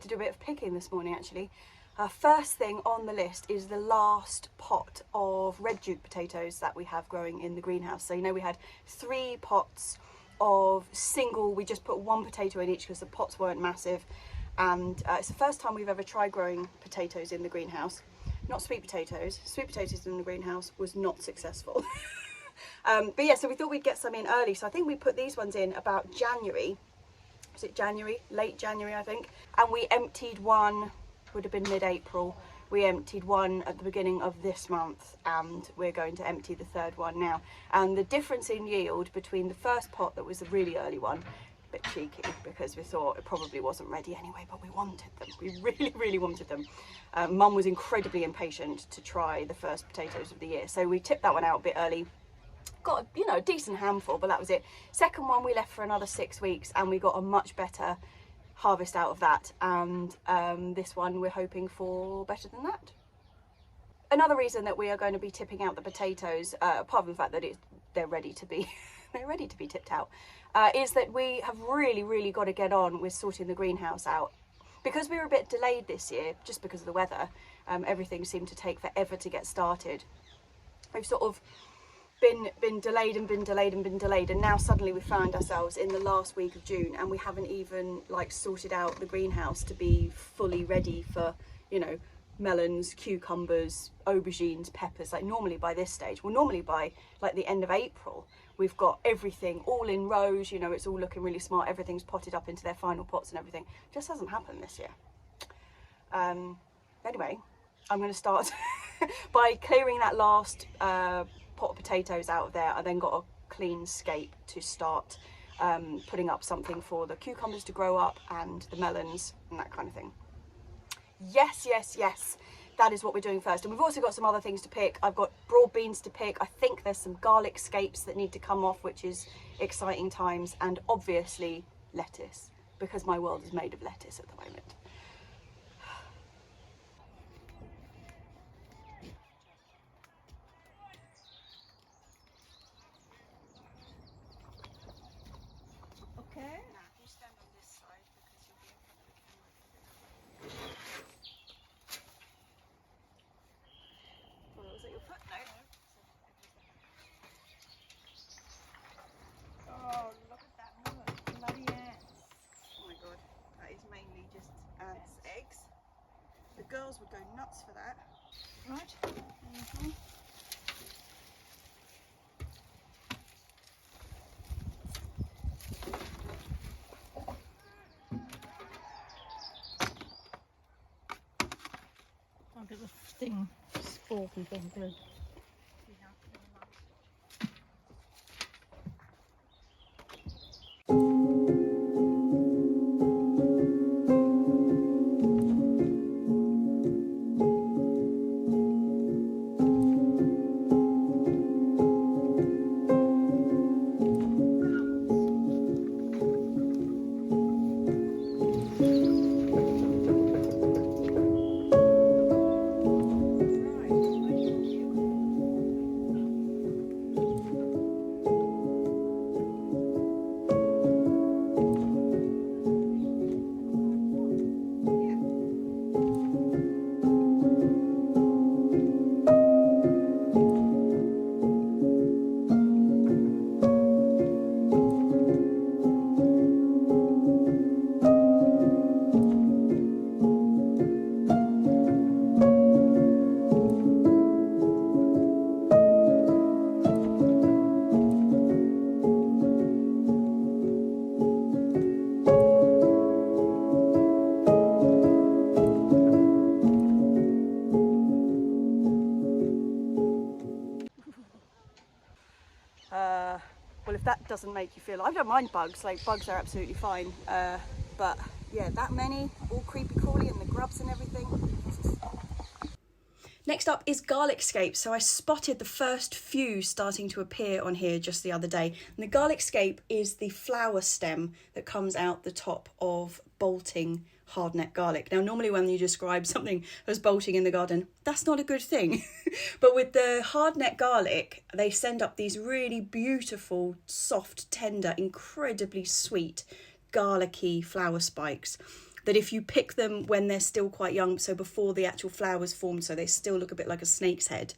to do a bit of picking this morning actually. First thing on the list is the last pot of red Duke potatoes that we have growing in the greenhouse. So you know we had 3 pots of single, we just put 1 potato in each because the pots weren't massive, and it's the first time we've ever tried growing potatoes in the greenhouse. Not sweet potatoes. Sweet potatoes in the greenhouse was not successful. But yeah, so we thought we'd get some in early, so I think we put these ones in about January. Was it January? Late January I think. And we emptied one, would have been mid-April. We emptied one at the beginning of this month, and we're going to empty the 3rd one now. And the difference in yield between the first pot that was a really early one, a bit cheeky because we thought it probably wasn't ready anyway, but we wanted them. We really wanted them. Mum was incredibly impatient to try the first potatoes of the year, so we tipped that one out a bit early. Got, you know, a decent handful, but that was it. Second one we left for another 6 weeks, and we got a much better harvest out of that, and this one we're hoping for better than that. Another reason that we are going to be tipping out the potatoes, apart from the fact that they're ready to be they're ready to be tipped out, is that we have really got to get on with sorting the greenhouse out. Because we were a bit delayed this year, just because of the weather, everything seemed to take forever to get started. We've sort of been delayed, and now suddenly we found ourselves in the last week of June, and we haven't even like sorted out the greenhouse to be fully ready for, you know, melons, cucumbers, aubergines, peppers. Like normally by this stage, well, normally by like the end of April, we've got everything all in rows, you know, it's all looking really smart, everything's potted up into their final pots and everything. Just hasn't happened this year. Anyway, I'm going to start by clearing that last pot of potatoes out of there. I then got a clean scape to start putting up something for the cucumbers to grow up and the melons and that kind of thing. Yes, that is what we're doing first. And we've also got some other things to pick. I've got broad beans to pick. I think there's some garlic scapes that need to come off, which is exciting times, and obviously lettuce, because my world is made of lettuce at the moment. Okay. Now, you stand on this side because you'll be in front of the camera. Well, was that your foot? No. Oh, look at that bloody ants. Oh my god, that is mainly just ants' eggs. The girls would go nuts for that. Right. I'll get the sting sporky thing through. Well, if that doesn't make you feel, I don't mind bugs, like bugs are absolutely fine, but yeah, that many, all creepy crawly and the grubs and everything. Next up is garlic scapes. So I spotted the first few starting to appear on here just the other day. And the garlic scape is the flower stem that comes out the top of bolting hardneck garlic. Now, normally when you describe something as bolting in the garden, that's not a good thing. But with the hardneck garlic, they send up these really beautiful, soft, tender, incredibly sweet, garlicky flower spikes, that if you pick them when they're still quite young, so before the actual flowers form, so they still look a bit like a snake's head,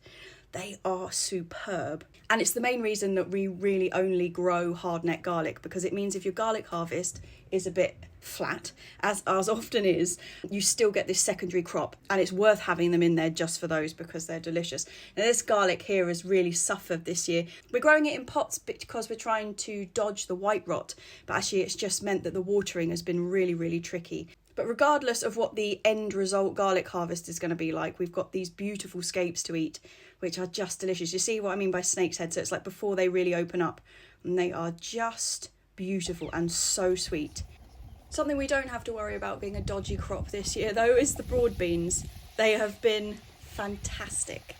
they are superb. And it's the main reason that we really only grow hardneck garlic, because it means if your garlic harvest is a bit flat, as ours often is, you still get this secondary crop, and it's worth having them in there just for those because they're delicious. Now this garlic here has really suffered this year. We're growing it in pots because we're trying to dodge the white rot, but actually it's just meant that the watering has been really tricky. But regardless of what the end result garlic harvest is going to be like, we've got these beautiful scapes to eat, which are just delicious. You see what I mean by snake's head? So it's like before they really open up, and they are just beautiful and so sweet. Something we don't have to worry about being a dodgy crop this year, though, is the broad beans. They have been fantastic.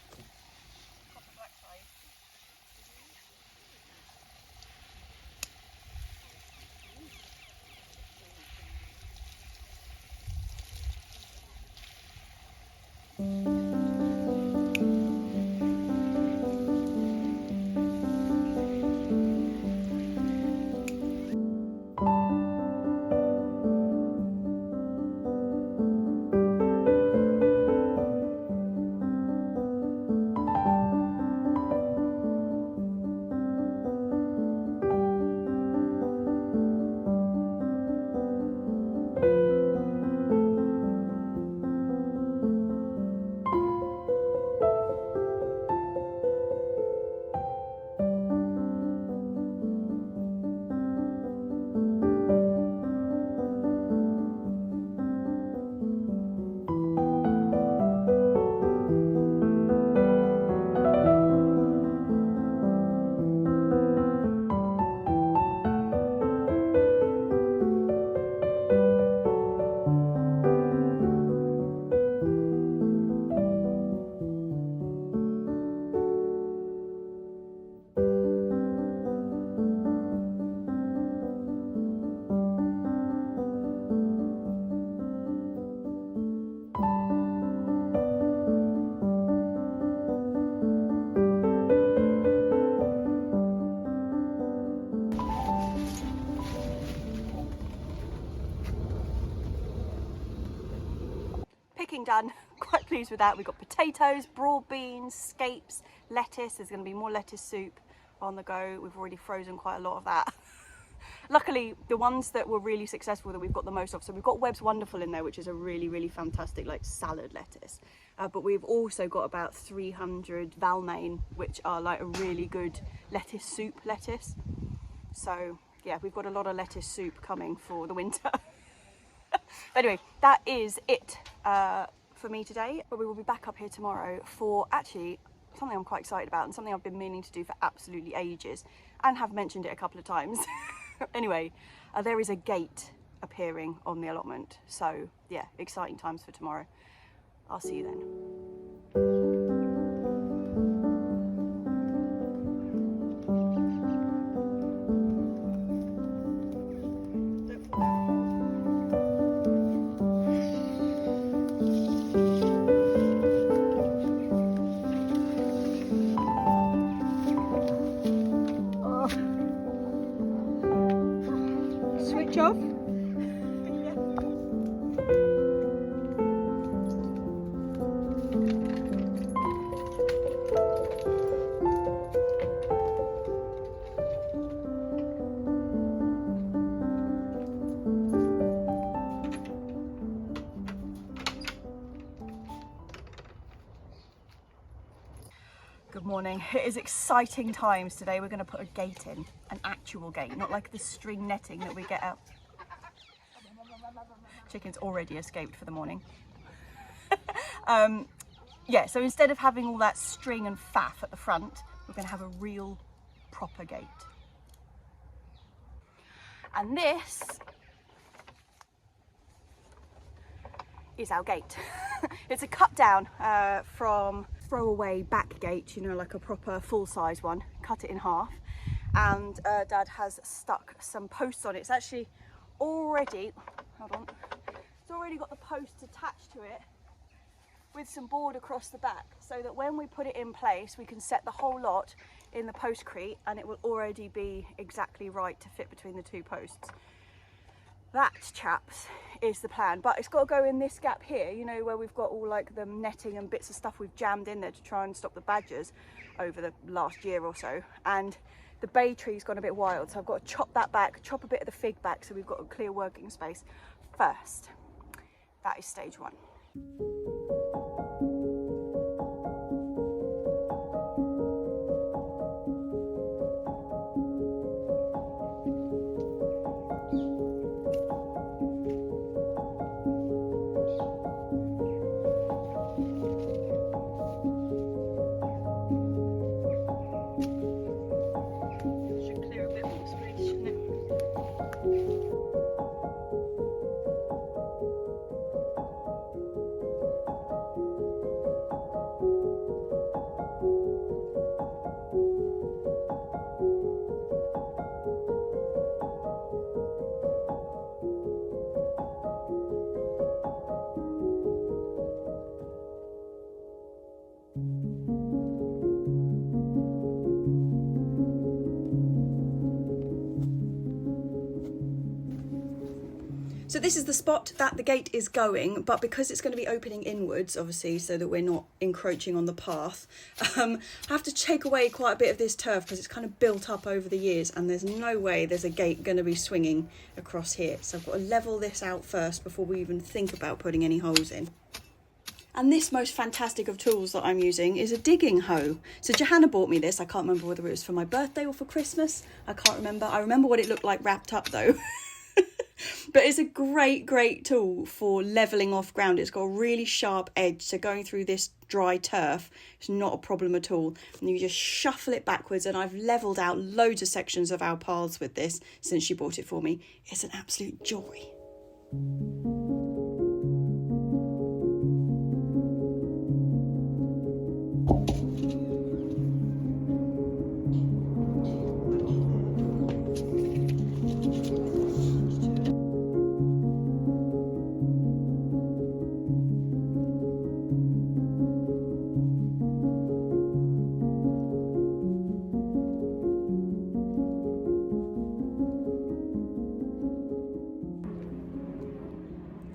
Picking done, quite pleased with that. We've got potatoes, broad beans, scapes, lettuce. There's going to be more lettuce soup on the go. We've already frozen quite a lot of that. Luckily, the ones that were really successful that we've got the most of, so we've got Webb's Wonderful in there, which is a really fantastic like salad lettuce. But we've also got about 300 Valmain, which are like a really good lettuce soup lettuce. So yeah, we've got a lot of lettuce soup coming for the winter. Anyway, that is it for me today, but we will be back up here tomorrow for actually something I'm quite excited about and something I've been meaning to do for absolutely ages and have mentioned it a couple of times. Anyway, there is a gate appearing on the allotment, so yeah, exciting times for tomorrow. I'll see you then. Switch off. Good morning. It is exciting times today. We're going to put a gate in, an actual gate, not like the string netting that we get out. Chicken's already escaped for the morning. Yeah, so instead of having all that string and faff at the front, we're going to have a real proper gate. And this is our gate. It's a cut down from throwaway back gate, you know, like a proper full-size one. Cut it in half, and Dad has stuck some posts on it. It's actually already, hold on, it's already got the posts attached to it with some board across the back, so that when we put it in place we can set the whole lot in the postcrete and it will already be exactly right to fit between the two posts. That, chaps, is the plan. But it's got to go in this gap here, you know, where we've got all like the netting and bits of stuff we've jammed in there to try and stop the badgers over the last year or so. And the bay tree's gone a bit wild, so I've got to chop that back, chop a bit of the fig back, so we've got a clear working space first. That is stage one. So this is the spot that the gate is going, but because it's going to be opening inwards, obviously, so that we're not encroaching on the path, I have to take away quite a bit of this turf because it's kind of built up over the years, and there's no way there's a gate going to be swinging across here. So I've got to level this out first before we even think about putting any holes in. And this most fantastic of tools that I'm using is a digging hoe. So Johanna bought me this. I can't remember whether it was for my birthday or for Christmas. I can't remember. I remember what it looked like wrapped up though. But it's a great tool for levelling off ground. It's got a really sharp edge, so going through this dry turf is not a problem at all. And you just shuffle it backwards, and I've levelled out loads of sections of our paths with this since she bought it for me. It's an absolute joy.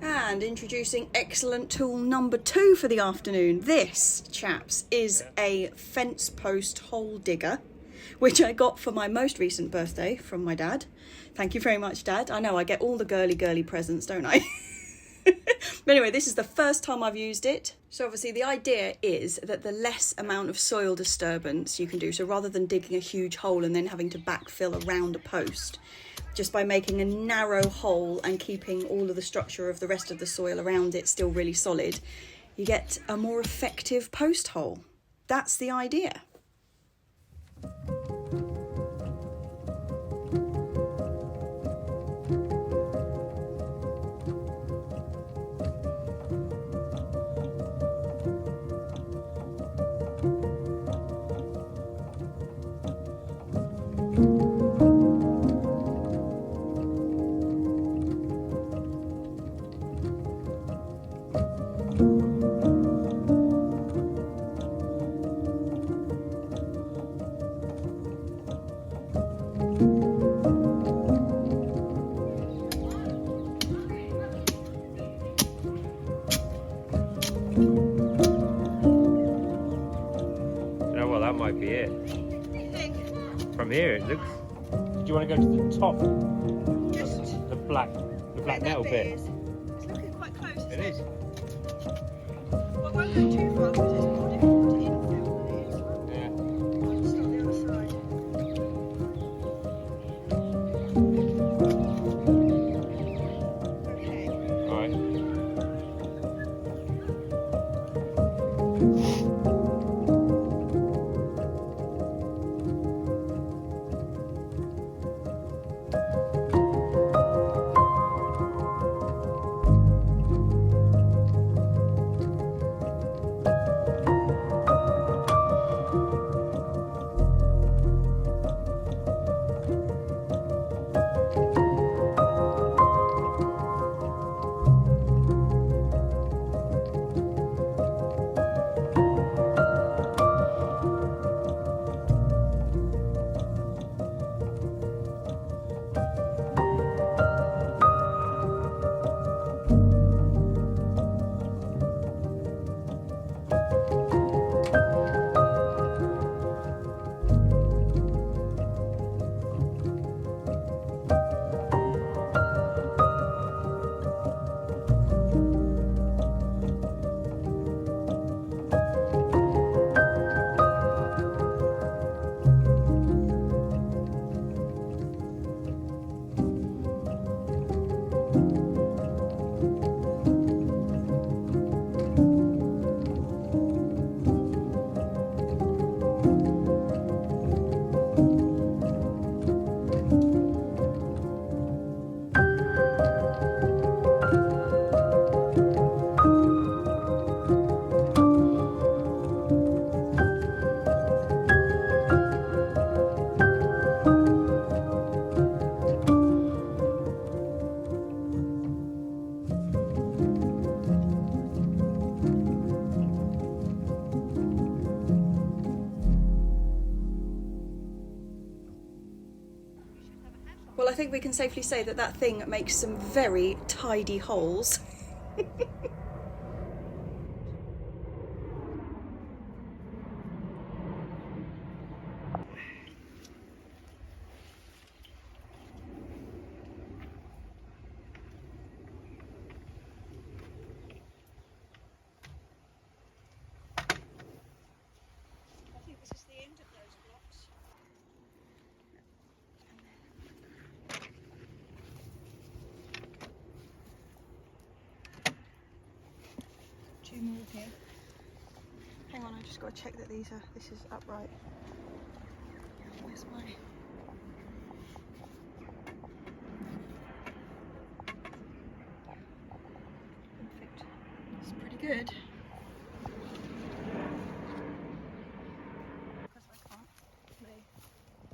And introducing excellent tool number 2 for the afternoon. This, chaps, is a fence post hole digger, which I got for my most recent birthday from my dad. Thank you very much, Dad. I know I get all the girly presents, don't I? But anyway, this is the first time I've used it. So obviously the idea is that the less amount of soil disturbance you can do, so rather than digging a huge hole and then having to backfill around a post, just by making a narrow hole and keeping all of the structure of the rest of the soil around it still really solid, you get a more effective post hole. That's the idea. That might be it. From here it looks. Do you want to go to the top? Just the black metal bit. It's looking quite close. It is. Well, I won't go too far because it's more difficult to infill than it is. Yeah. I'll just start the other side. Okay. All right. think we can safely say that that thing makes some very tidy holes. I think this is the end of those blocks. 2 more here. Hang on, I just got to check that this is upright. Where's my... Perfect. It's pretty good. Because I can't lay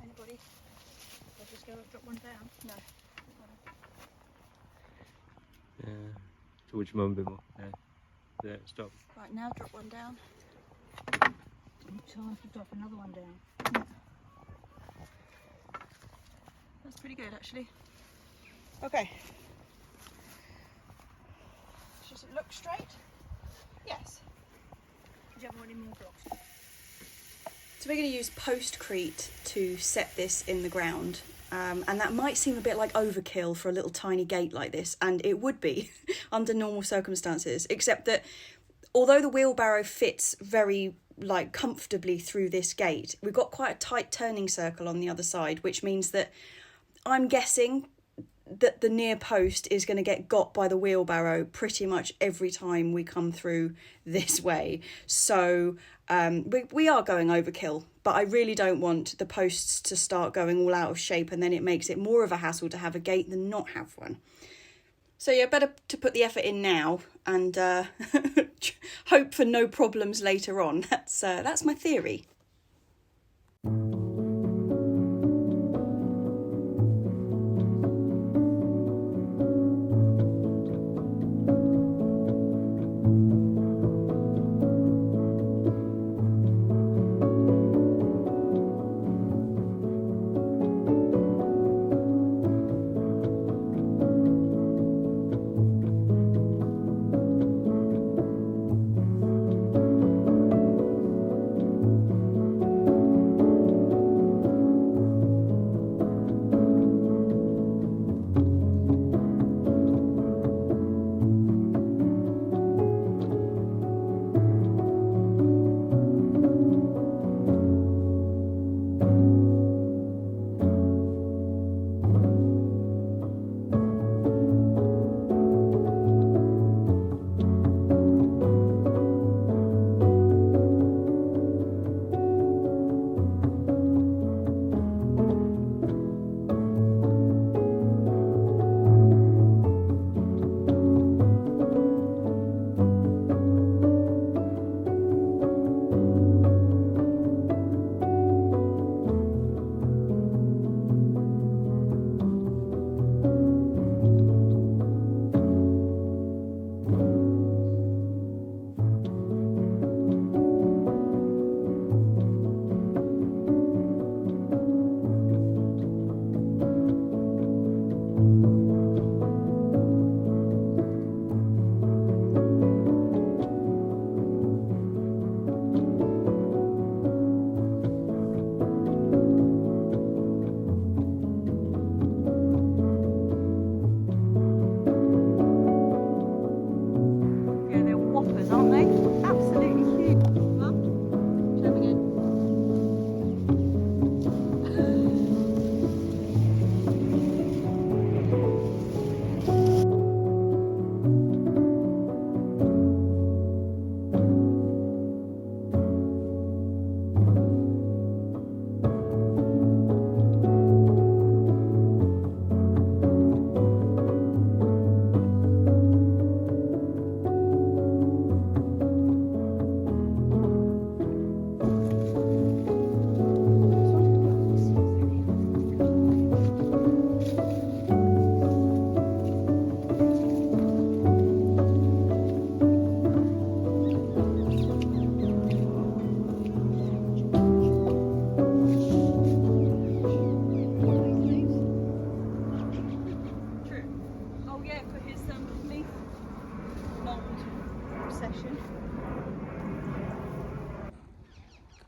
anybody. I'll just go and drop one down. No. Yeah. Towards your mum a bit more. Yeah. There, stop. Right, now drop one down. So I have to drop another one down. That's pretty good, actually. Okay. Does it look straight? Yes. Do you have any more blocks? So we're going to use postcrete to set this in the ground. And that might seem a bit like overkill for a little tiny gate like this, and it would be under normal circumstances, except that although the wheelbarrow fits very comfortably through this gate, we've got quite a tight turning circle on the other side, which means that I'm guessing that the near post is going to get got by the wheelbarrow pretty much every time we come through this way. So we are going overkill, but I really don't want the posts to start going all out of shape, and then it makes it more of a hassle to have a gate than not have one. So yeah, better to put the effort in now and hope for no problems later on. That's my theory.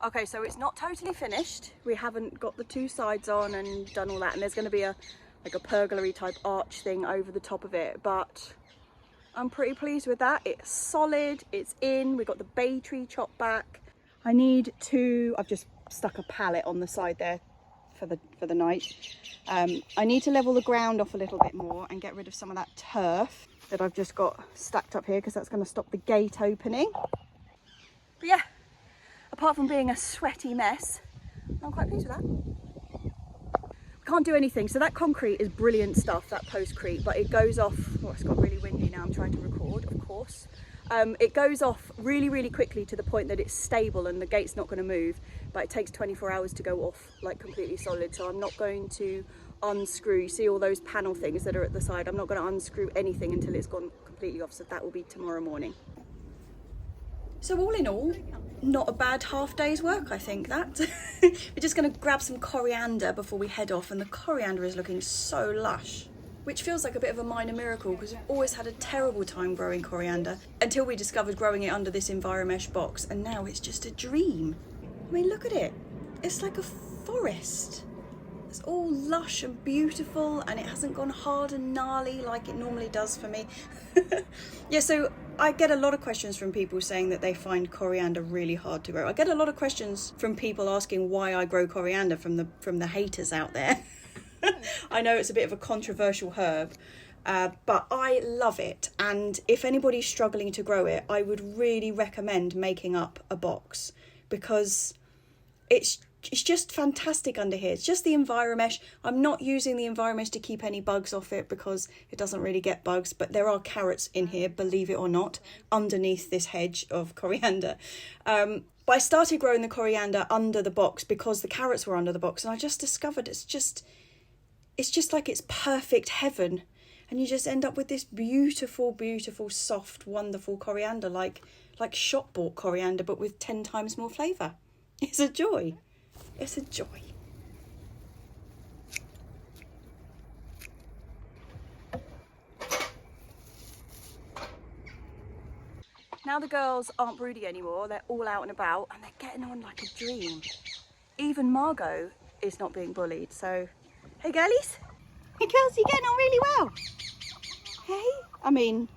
Okay, so it's not totally finished. We haven't got the two sides on and done all that, and there's going to be like a pergola type arch thing over the top of it, but I'm pretty pleased with that. It's solid, it's in, we've got the bay tree chopped back. I've just stuck a pallet on the side there for the night. I need to level the ground off a little bit more and get rid of some of that turf that I've just got stacked up here, because that's going to stop the gate opening. But yeah, apart from being a sweaty mess, I'm quite pleased with that. Can't do anything. So that concrete is brilliant stuff, that postcrete, but it goes off. Oh, it's got really windy now. I'm trying to record, of course. It goes off really, really quickly to the point that it's stable and the gate's not going to move, but it takes 24 hours to go off like completely solid. So I'm not going to unscrew, see all those panel things that are at the side, I'm not going to unscrew anything until it's gone completely off. So that will be tomorrow morning. So all in all, not a bad half day's work, I think that. We're just going to grab some coriander before we head off, and the coriander is looking so lush, which feels like a bit of a minor miracle because we've always had a terrible time growing coriander until we discovered growing it under this EnviroMesh box, and now it's just a dream. I mean, look at it. It's like a forest. It's all lush and beautiful, and it hasn't gone hard and gnarly like it normally does for me. Yeah, so I get a lot of questions from people saying that they find coriander really hard to grow. I get a lot of questions from people asking why I grow coriander from the haters out there. I know it's a bit of a controversial herb, but I love it. And if anybody's struggling to grow it, I would really recommend making up a box, because it's just fantastic under here. It's just the EnviroMesh. I'm not using the EnviroMesh to keep any bugs off it because it doesn't really get bugs, but there are carrots in here, believe it or not, underneath this hedge of coriander. But I started growing the coriander under the box because the carrots were under the box, and I just discovered it's just like it's perfect heaven, and you just end up with this beautiful, beautiful, soft, wonderful coriander, like shop bought coriander, but with 10 times more flavour. It's a joy. It's a joy. Now the girls aren't broody anymore, they're all out and about, and they're getting on like a dream. Even Margot is not being bullied, so hey girlies. Hey girls, you're getting on really well. Hey? I mean,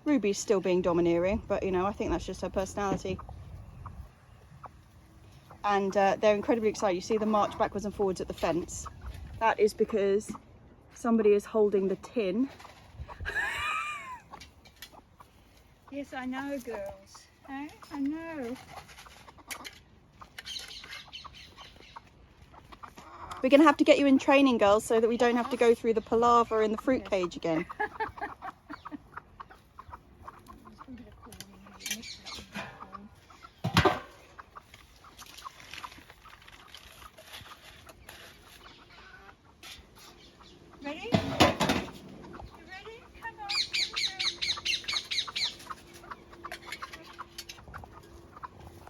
Ruby's still being domineering, but you know, I think that's just her personality. And they're incredibly excited. You see the march backwards and forwards at the fence. That is because somebody is holding the tin. Yes, I know, girls. Eh? I know. We're going to have to get you in training, girls, so that we don't have to go through the palaver in the fruit cage again. Ready? You ready? Come on.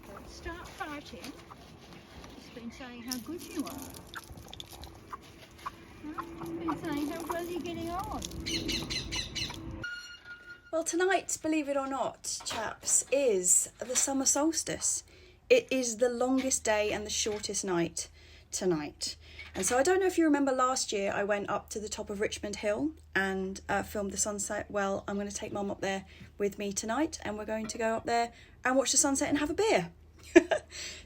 Don't start fighting. Just been saying how good you are. I've been saying how well you're getting on. Well, tonight, believe it or not, chaps, is the summer solstice. It is the longest day and the shortest night tonight. And so I don't know if you remember last year, I went up to the top of Richmond Hill and filmed the sunset. Well, I'm going to take Mum up there with me tonight, and we're going to go up there and watch the sunset and have a beer.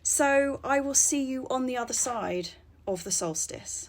So I will see you on the other side of the solstice.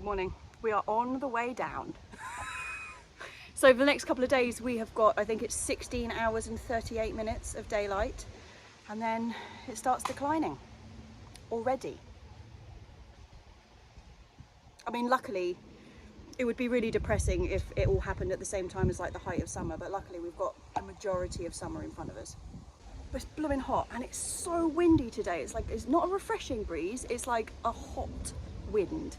morning. We are on the way down. So for the next couple of days we have got, I think it's 16 hours and 38 minutes of daylight, and then it starts declining already. I mean, luckily, it would be really depressing if it all happened at the same time as like the height of summer, but luckily we've got a majority of summer in front of us. But it's blooming hot and it's so windy today. It's like, it's not a refreshing breeze, it's like a hot wind.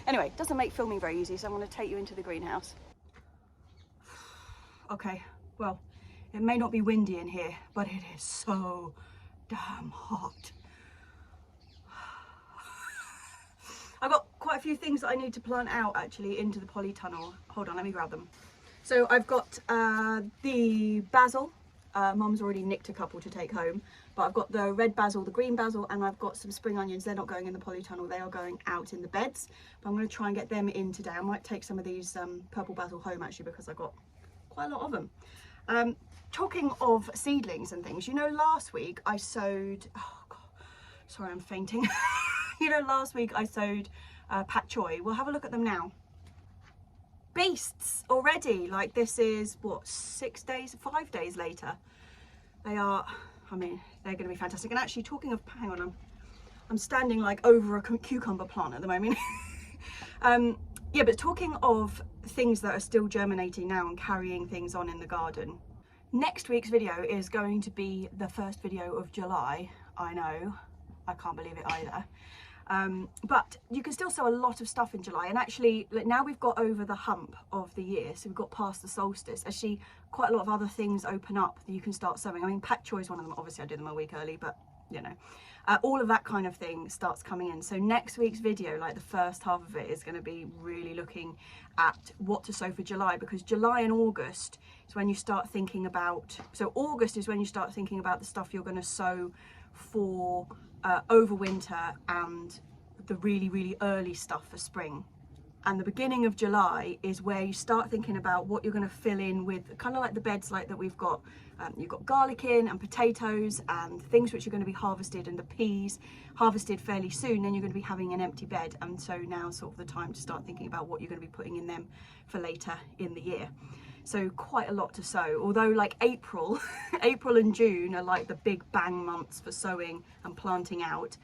Anyway, it doesn't make filming very easy, so I'm going to take you into the greenhouse. Okay, well, it may not be windy in here, but it is so damn hot. I've got quite a few things that I need to plant out actually into the polytunnel. Hold on, let me grab them. So I've got the basil. Mum's already nicked a couple to take home, but I've got the red basil, the green basil, and I've got some spring onions. They're not going in the polytunnel, they are going out in the beds, but I'm going to try and get them in today. I might take some of these purple basil home actually, because I've got quite a lot of them. Talking of seedlings and things, you know, last week I sowed, oh God, sorry I'm fainting. You know, last week I sowed pak choi. We'll have a look at them now. Beasts already. Like, this is what, 5 days later. They are, I mean, they're going to be fantastic. And actually, talking of, hang on, I'm standing like over a cucumber plant at the moment. Yeah, but talking of things that are still germinating now and carrying things on in the garden, next week's video is going to be the first video of July. I know, I can't believe it either. But you can still sow a lot of stuff in July, and actually now we've got over the hump of the year, so we've got past the solstice, actually quite a lot of other things open up that you can start sowing. I mean, pak choi is one of them. Obviously I do them a week early, but you know, all of that kind of thing starts coming in. So next week's video, like the first half of it, is going to be really looking at what to sow for July, because July and August is when you start thinking about, so August is when you start thinking about the stuff you're going to sow for over winter and the really, really early stuff for spring. And the beginning of July is where you start thinking about what you're going to fill in with, kind of like the beds like that we've got. You've got garlic in and potatoes and things which are going to be harvested, and the peas harvested fairly soon. Then you're going to be having an empty bed, and so now's sort of the time to start thinking about what you're going to be putting in them for later in the year. So quite a lot to sow, although like April and June are like the big bang months for sowing and planting out.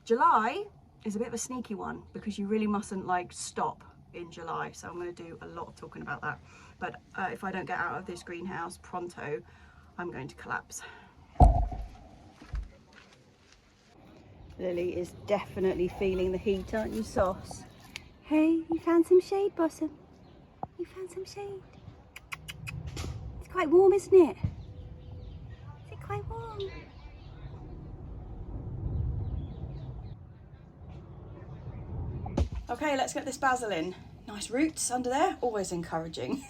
July is a bit of a sneaky one because you really mustn't like stop in July, so I'm going to do a lot of talking about that. But if I don't get out of this greenhouse pronto, I'm going to collapse. Lily is definitely feeling the heat, aren't you, Sauce? Hey, you found some shade, Blossom? You found some shade? It's quite warm, isn't it? Is it quite warm? Okay, let's get this basil in. Nice roots under there, always encouraging.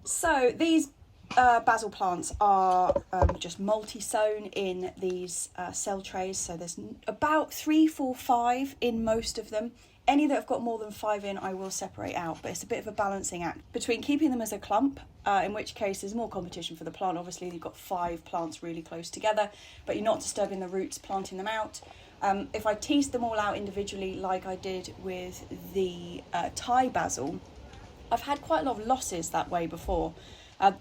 So these basil plants are just multi-sown in these cell trays. So there's about 3, 4, 5 in most of them. Any that have got more than 5 in, I will separate out, but it's a bit of a balancing act between keeping them as a clump, in which case there's more competition for the plant. Obviously, you've got 5 plants really close together, but you're not disturbing the roots, planting them out. If I teased them all out individually, like I did with the Thai basil, I've had quite a lot of losses that way before.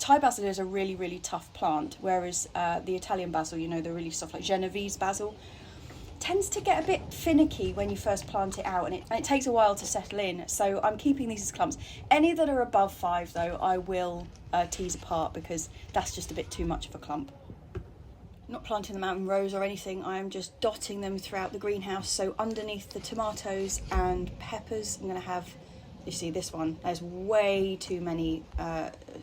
Thai basil is a really, really tough plant, whereas the Italian basil, you know, the really soft, like Genovese basil, tends to get a bit finicky when you first plant it out, and it takes a while to settle in. So I'm keeping these as clumps. Any that are above 5 though, I will tease apart, because that's just a bit too much of a clump. Not planting them out in rows or anything, I am just dotting them throughout the greenhouse. So underneath the tomatoes and peppers, I'm going to have, you see this one, there's way too many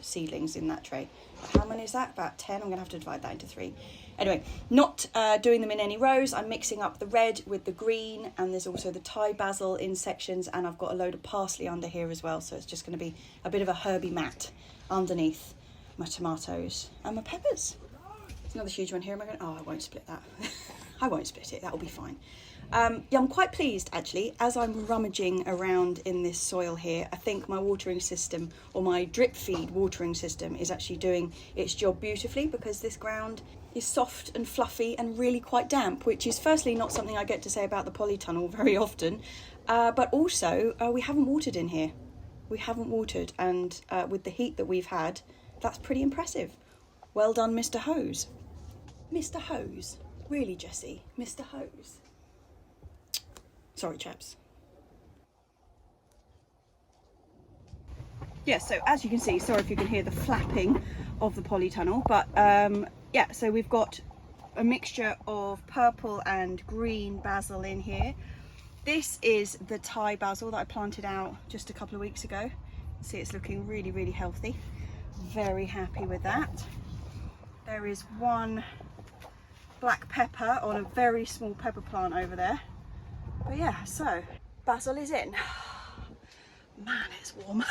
seedlings in that tray. How many is that? About 10. I'm going to have to divide that into 3. Anyway, not doing them in any rows. I'm mixing up the red with the green, and there's also the Thai basil in sections, and I've got a load of parsley under here as well. So it's just going to be a bit of a herby mat underneath my tomatoes and my peppers. There's another huge one here. Am I going? Oh, I won't split that. I won't split it. That'll be fine. Yeah, I'm quite pleased actually. As I'm rummaging around in this soil here, I think my watering system, or my drip feed watering system, is actually doing its job beautifully, because this ground is soft and fluffy and really quite damp, which is firstly not something I get to say about the polytunnel very often, but also we haven't watered in here. We haven't watered, and with the heat that we've had, that's pretty impressive. Well done, Mr. Hose. Mr. Hose? Really, Jessie? Mr. Hose? Sorry, chaps. Yeah, so as you can see, sorry if you can hear the flapping of the polytunnel, but yeah, so we've got a mixture of purple and green basil in here. This is the Thai basil that I planted out just a couple of weeks ago. See, it's looking really, really healthy. Very happy with that. There is one black pepper on a very small pepper plant over there. But yeah, so basil is in. Man, it's warm.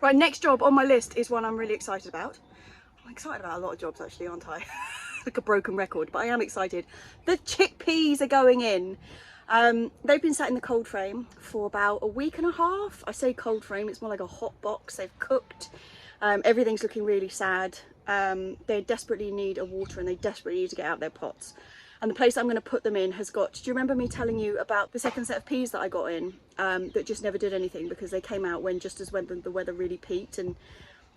Right, next job on my list is one I'm really excited about. I'm excited about a lot of jobs actually, aren't I? Like a broken record, but I am excited. The chickpeas are going in. They've been sat in the cold frame for about a week and a half. I say cold frame, it's more like a hot box. They've cooked. Everything's looking really sad. They desperately need a water and they desperately need to get out their pots. And the place I'm going to put them in has got, do you remember me telling you about the second set of peas that I got in that just never did anything because they came out when the weather really peaked and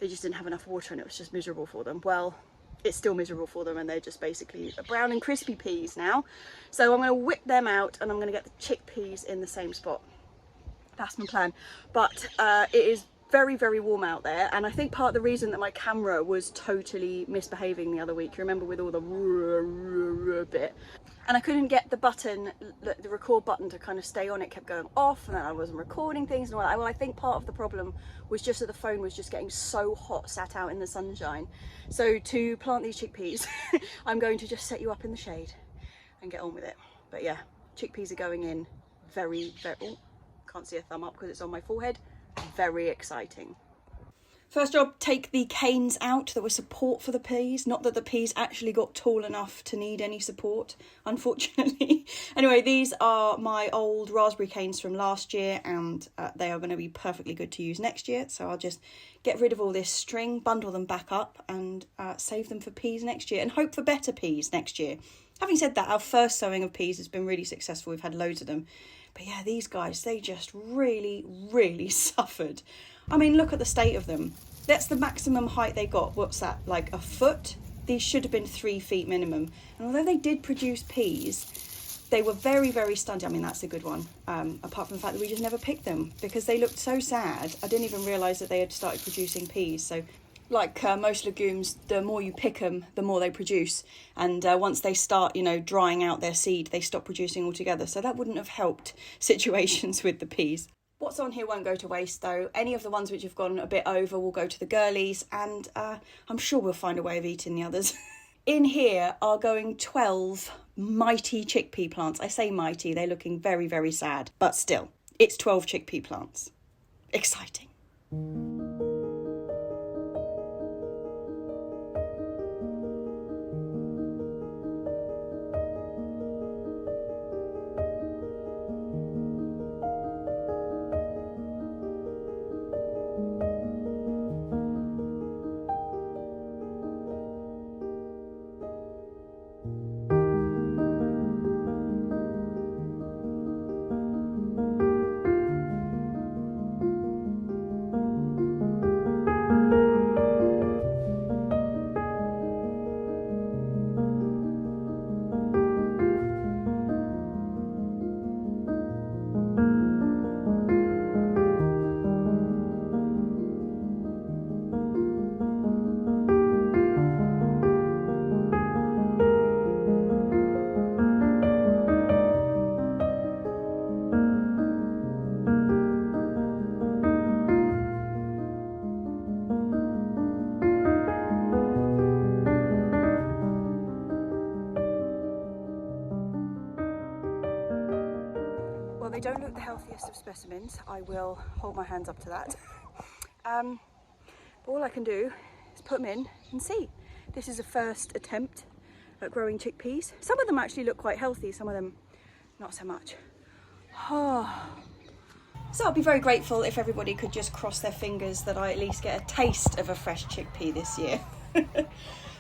they just didn't have enough water and it was just miserable for them. Well, it's still miserable for them and they're just basically brown and crispy peas now. So I'm going to whip them out and I'm going to get the chickpeas in the same spot. That's my plan. But it is very, very warm out there, and I think part of the reason that my camera was totally misbehaving the other week, you remember, with all the bit, and I couldn't get the button, the record button, to kind of stay on. It kept going off and then I wasn't recording things and all that. Well, I think part of the problem was just that the phone was just getting so hot sat out in the sunshine. So to plant these chickpeas I'm going to just set you up in the shade and get on with it. But yeah, chickpeas are going in. Very, very, oh, can't see a thumb up because it's on my forehead. Very exciting. First job, take the canes out that were support for the peas. Not that the peas actually got tall enough to need any support, unfortunately. Anyway, these are my old raspberry canes from last year, and they are going to be perfectly good to use next year. So I'll just get rid of all this string, bundle them back up, and save them for peas next year, and hope for better peas next year. Having said that, our first sowing of peas has been really successful. We've had loads of them. But yeah, these guys, they just really, really suffered. I mean, look at the state of them. That's the maximum height they got. What's that, like a foot? These should have been 3 feet minimum. And although they did produce peas, they were very, very stunted. I mean, that's a good one. Apart from the fact that we just never picked them because they looked so sad. I didn't even realise that they had started producing peas. So like most legumes, the more you pick them, the more they produce. And once they start, you know, drying out their seed, they stop producing altogether. So that wouldn't have helped situations with the peas. What's on here won't go to waste though. Any of the ones which have gone a bit over will go to the girlies, and I'm sure we'll find a way of eating the others. In here are going 12 mighty chickpea plants. I say mighty, they're looking very, very sad, but still, it's 12 chickpea plants. Exciting. They don't look the healthiest of specimens. I will hold my hands up to that. But all I can do is put them in and see. This is a first attempt at growing chickpeas. Some of them actually look quite healthy, some of them not so much. So I'll be very grateful if everybody could just cross their fingers that I at least get a taste of a fresh chickpea this year.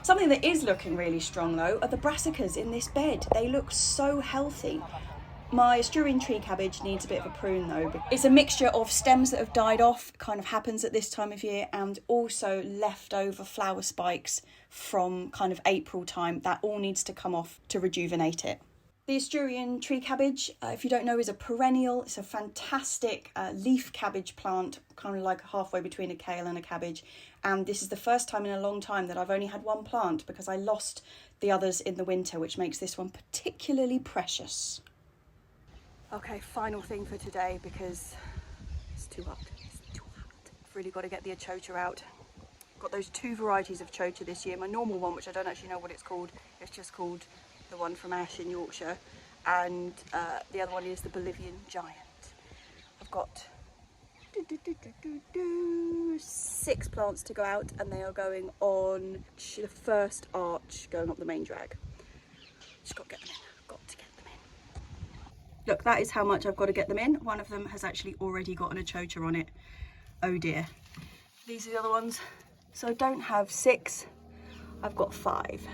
Something that is looking really strong though are the brassicas in this bed. They look so healthy. My Asturian tree cabbage needs a bit of a prune though. It's a mixture of stems that have died off, kind of happens at this time of year, and also leftover flower spikes from kind of April time. That all needs to come off to rejuvenate it. The Asturian tree cabbage, if you don't know, is a perennial. It's a fantastic leaf cabbage plant, kind of like halfway between a kale and a cabbage. And this is the first time in a long time that I've only had one plant because I lost the others in the winter, which makes this one particularly precious. Okay, final thing for today because it's too hot. It's too hot. I've really got to get the achocha out. Got those 2 varieties of chocha this year. My normal one, which I don't actually know what it's called, it's just called the one from Ash in Yorkshire, and the other one is the Bolivian Giant. I've got 6 plants to go out, and they are going on the first arch going up the main drag. Just got to get them in. Got to get them in. Look, that is how much I've got to get them in. One of them has actually already got an achocha on it. Oh dear. These are the other ones. So I don't have 6, I've got 5.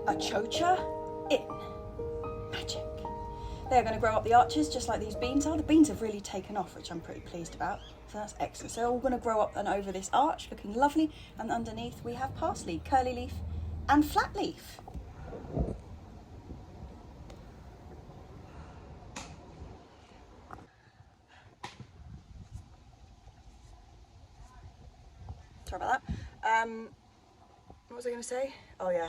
Achocha in. Magic. They're going to grow up the arches just like these beans are. The beans have really taken off, which I'm pretty pleased about. So that's excellent. So they're all going to grow up and over this arch, looking lovely. And underneath we have parsley, curly leaf and flat leaf. Sorry about that. What was I going to say? Oh yeah.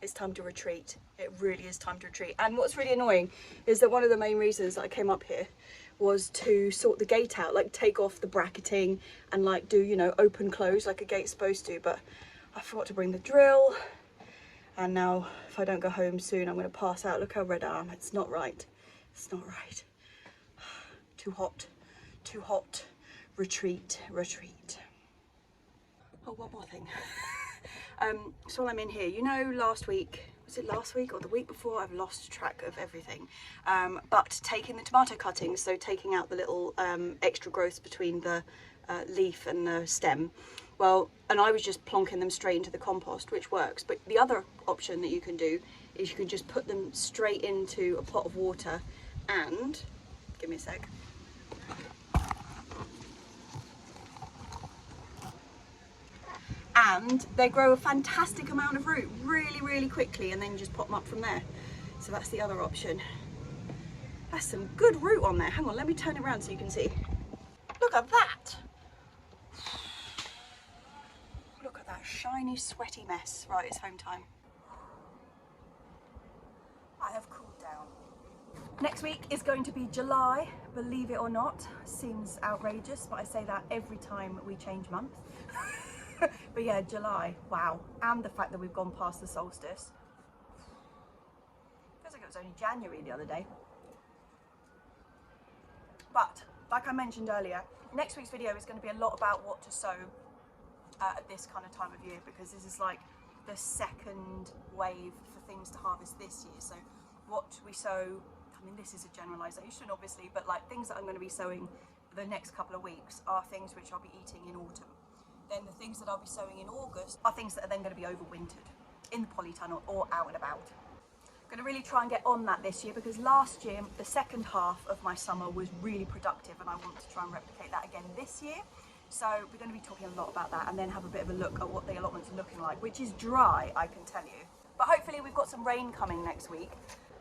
It's time to retreat. It really is time to retreat. And what's really annoying is that one of the main reasons that I came up here was to sort the gate out, like take off the bracketing and like do, you know, open close like a gate's supposed to, but I forgot to bring the drill. And now if I don't go home soon, I'm going to pass out. Look how red I am. It's not right. It's not right. Too hot. Too hot. Retreat. Retreat. Oh, one more thing. So while I'm in here, you know, last week, was it last week or the week before? I've lost track of everything. But taking the tomato cuttings, so taking out the little extra growths between the leaf and the stem, well, and I was just plonking them straight into the compost, which works. But the other option that you can do is you can just put them straight into a pot of water and, give me a sec. And they grow a fantastic amount of root really, really quickly, and then you just pop them up from there. So that's the other option. That's some good root on there. Hang on, let me turn it around so you can see. Look at that. Look at that shiny, sweaty mess. Right, it's home time. I have cooled down. Next week is going to be July, believe it or not. Seems outrageous, but I say that every time we change month. But yeah, July, wow. And the fact that we've gone past the solstice. Feels like it was only January the other day. But, like I mentioned earlier, next week's video is going to be a lot about what to sow at this kind of time of year, because this is like the second wave for things to harvest this year. So what we sow, I mean, this is a generalisation obviously, but like things that I'm going to be sowing the next couple of weeks are things which I'll be eating in autumn. Then the things that I'll be sowing in August are things that are then going to be overwintered in the polytunnel or out and about. I'm going to really try and get on that this year, because last year the second half of my summer was really productive, and I want to try and replicate that again this year. So we're going to be talking a lot about that, and then have a bit of a look at what the allotments are looking like, which is dry, I can tell you. But hopefully we've got some rain coming next week.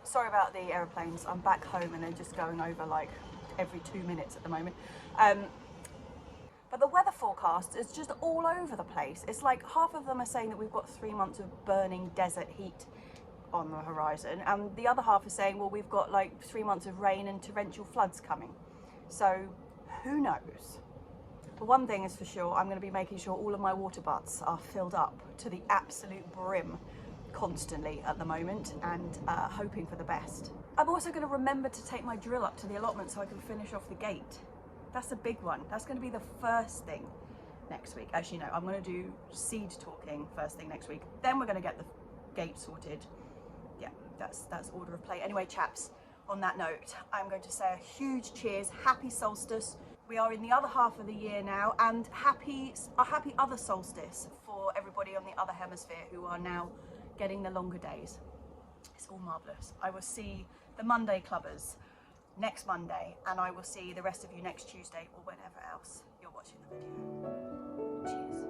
Sorry about the aeroplanes, I'm back home and they're just going over like every 2 minutes at the moment. But the weather forecast is just all over the place. It's like half of them are saying that we've got 3 months of burning desert heat on the horizon, and the other half are saying, well, we've got like 3 months of rain and torrential floods coming. So who knows? But one thing is for sure, I'm going to be making sure all of my water butts are filled up to the absolute brim constantly at the moment, and hoping for the best. I'm also going to remember to take my drill up to the allotment so I can finish off the gate. That's a big one. That's going to be the first thing next week. Actually, no, I'm going to do seed talking first thing next week. Then we're going to get the gate sorted. Yeah, that's order of play. Anyway, chaps, on that note, I'm going to say a huge cheers. Happy solstice. We are in the other half of the year now, and a happy other solstice for everybody on the other hemisphere who are now getting the longer days. It's all marvellous. I will see the Monday clubbers next Monday, and I will see the rest of you next Tuesday or whenever else you're watching the video. Cheers.